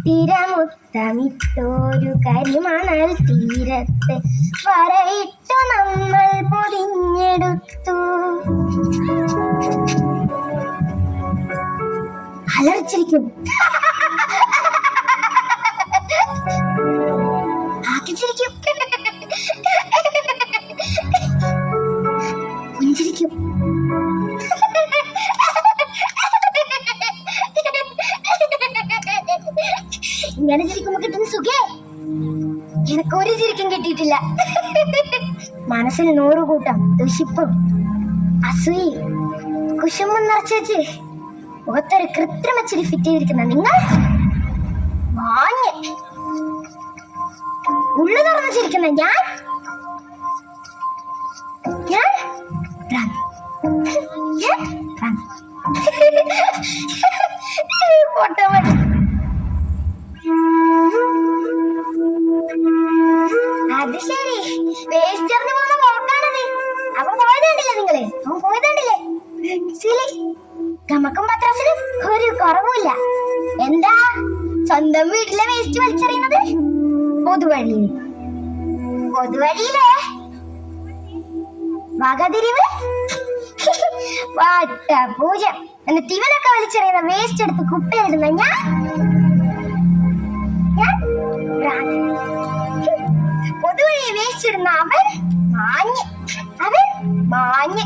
തിരമുത്തമിട്ടോരു കരിമണൽ തീരത്ത് വരയിട്ടു നമ്മൾ പൊതിഞ്ഞെടുത്തു. അലർച്ചിരിക്കും, ആക്കിച്ചിരിക്കും, പുഞ്ചിരിക്കും. ഇങ്ങനെ ചിരിക്കുമ്പോ കിട്ടുന്ന സുഖേ എനക്കൊരു ചിരിക്കും കിട്ടിയിട്ടില്ല. മനസ്സിൽ 100 കൂട്ടം ദുഷിപ്പും അസൂയി കുശുമ്പും നിറച്ചു വെച്ച് മുഖത്തൊരു കൃത്രിമ ചിരി ഫിറ്റ് ചെയ്തിരിക്കുന്ന നിങ്ങൾ വാങ്ങ് ഉള്ളു തുറന്ന് ചിരിക്കുന്ന ഞാൻ അത് ശരി, വേസ്റ്ററിന് പോകുന്ന പോക്കാണത്. അവൻ പോയതുണ്ടല്ലേ നിങ്ങള്, അവൻ പോയതുണ്ടല്ലേ. നമുക്കും പത്രാസിന് ഒരു കുറവുമില്ല. എന്താ സ്വന്തം വീട്ടിലെ വേസ്റ്റ് വലിച്ചെറിയുന്നത് പൊതുവഴിയിലെ വകതിരിവ് പൂജ. എന്നിട്ട് ഇവനൊക്കെ വലിച്ചെറിയുന്ന വേസ്റ്റ് എടുത്ത് കുപ്പയിലിടുന്ന ഞാൻ പൊതുവഴി വേസ്റ്റ് ഇടുന്ന അവൻ മാഞ്ഞ്.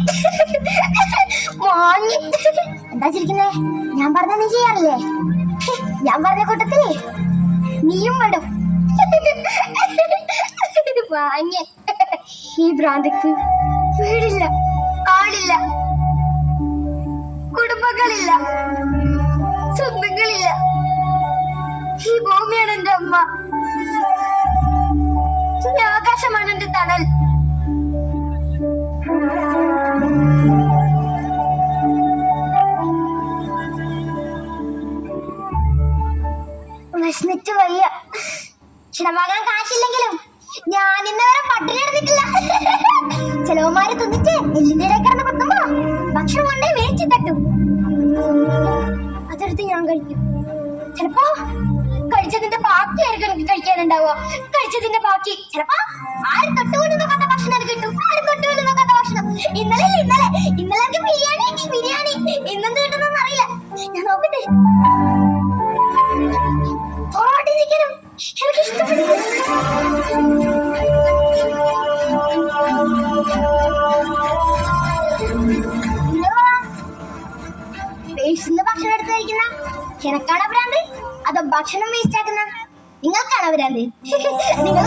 എന്താ ചിരിക്കുന്നേ? ഞാൻ പറഞ്ഞ നീ ചെയ്യാറില്ലേ? ഞാൻ പറഞ്ഞ കൂട്ടത്തില് നീയും വിടും. മാഞ്ഞ്. ഈ ഭ്രാന്തിക്ക് വീടില്ല, ആളില്ല, കുടുംബങ്ങളില്ല, സ്വന്തങ്ങളില്ല. ഈ ഭൂമിയാണ് എന്റെ അമ്മ, ആകാശമാണ് എന്റെ തണൽ. വിശന്നിട്ട് വയ്യ. ക്ഷണമാകാൻ കാശില്ലെങ്കിലും ഞാൻ ഇന്നവരെ പട്ടിണി എടുത്തിട്ടില്ല. ചെലവന്മാര് തിന്നിട്ട് എല്ലിന്റെ ഇടയിൽ കിടന്ന് കുത്തുമ്പോ ഭക്ഷണം കൊണ്ടേ വേസ്റ്റ് തട്ടും. അതെടുത്ത് ഞാൻ കഴിക്കും. ചിലപ്പോ കഴിച്ചതിന്റെ ബാക്കിയായിരിക്കും എനിക്ക് കഴിക്കാനുണ്ടാവുക. കഴിച്ചതിന്റെ ബാക്കി ചിലപ്പോ ആരും തൊട്ടുപോലും നോക്കാത്ത ഭക്ഷണം എനിക്ക് കിട്ടും. ആരും തൊട്ടുപോലും നോക്കാത്ത ഭക്ഷണം. ഇന്നലെ എനിക്ക് ബിരിയാണി ഇന്നെന്ത് കിട്ടുന്നെന്ന് അറിയില്ല. ഞാൻ നോക്കട്ടെ. എനിക്ക് ഇഷ്ടപ്പെടുന്നു. ഭക്ഷണം എടുത്ത് കഴിക്കുന്ന എനക്കാണോ ഭ്രാന്ത്, അതോ ഭക്ഷണം വേസ്റ്റ് ആക്കുന്ന നിങ്ങൾക്കാണോ ഭ്രാന്ത്? നിങ്ങൾ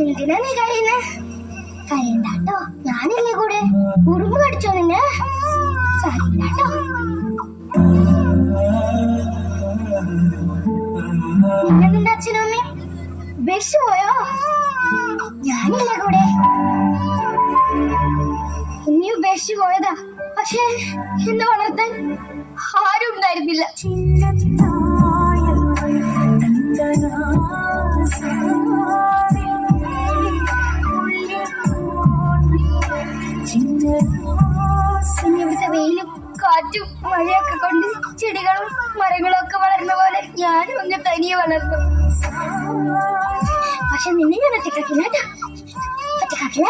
എന്തിനാ നീ കഴിയുന്നേ? കരയണ്ടാട്ടോ, ഞാനില്ലേ കൂടെ. ഉറുമ്പ് കടിച്ചോ നിന്നെ? സാരില്ലാട്ടോ. പിന്നെ നിന്റെ അച്ഛനും അമ്മയും ബസ് പോയോ? ഞാനില്ലേ കൂടെ. ഇനിയും ബസ് പോയതാ, പക്ഷെ എന്നെ വളർത്താൻ ആരും ഉണ്ടായിരുന്നില്ല. ഇവിടുത്തെ വെയിലും കാറ്റും മഴയൊക്കെ കൊണ്ട് ചെടികളും മരങ്ങളും ഒക്കെ വളർന്ന പോലെ ഞാനും അങ്ങ് തനിയെ വളർന്നു. പക്ഷെ നിന്നെ ഞാൻ ഒറ്റക്കാക്കില്ല കേട്ടോ. ഒറ്റക്കാക്കില്ല.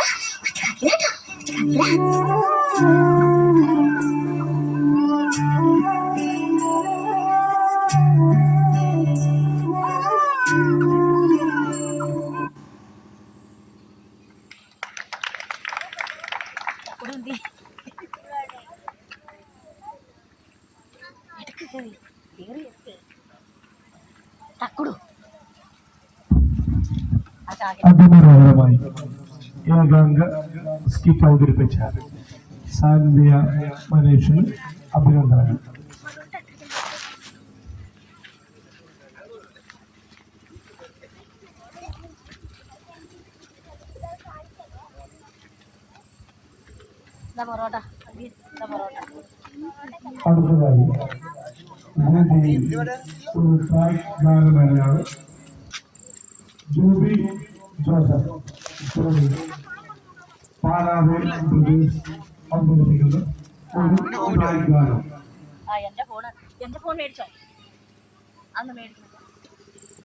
തക്കുടു അതിമനോഹരമായി ഏകാംഗ സ്കിറ്റ് അവതരിപ്പിച്ച സാൻവിയ മനേഷിന് അഭിനന്ദനങ്ങൾ. അടുത്തതായി ഒരു ട്രാക്ക് ഗാനമേളയാണ്. ജൂബി ജോസഫ് പാലാവൂർ പ്രദേശ് അവതരിപ്പിക്കുന്ന ഒരു ട്രാക്ക് ഗാനം. എന്റെ ഫോൺ മേടിച്ചോ അന്ന് മേടിച്ചു.